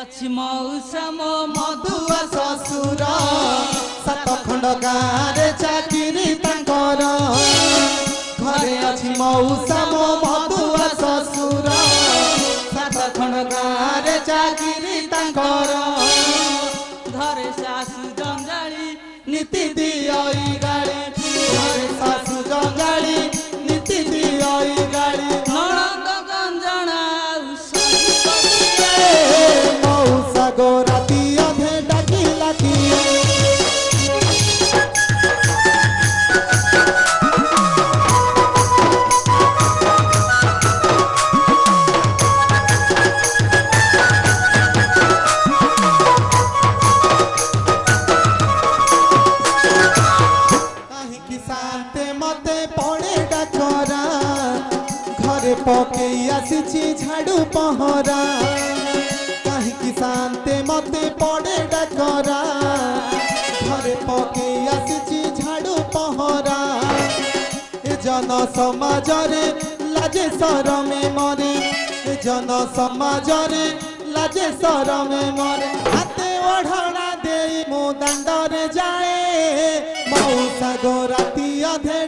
अच्छी मौसा मो मधुआ ससुर सात खंड गाँव चाकरी तांकर घरे अच्छी मौसा मो मधुआ ससुर सात खंड गाँव चाकरी तांकर घरे सासू जंजाली नीति दियई गाड़ी घरे सासू जंजाली नीति दियई गाड़ी ननद गंजना मौसा गो राती अधे डाकिला किए पके आसी झाड़ू पहरा कहीं शांते मते पड़े डकरा घरे पके आसी झाड़ू पहरा ए जन समाज लाजे शरमे मरे ए जन समाज लाजे शरमे मरे हाथे ओढ़ना दे मो दांडरे जाए मौसा गो राती अधे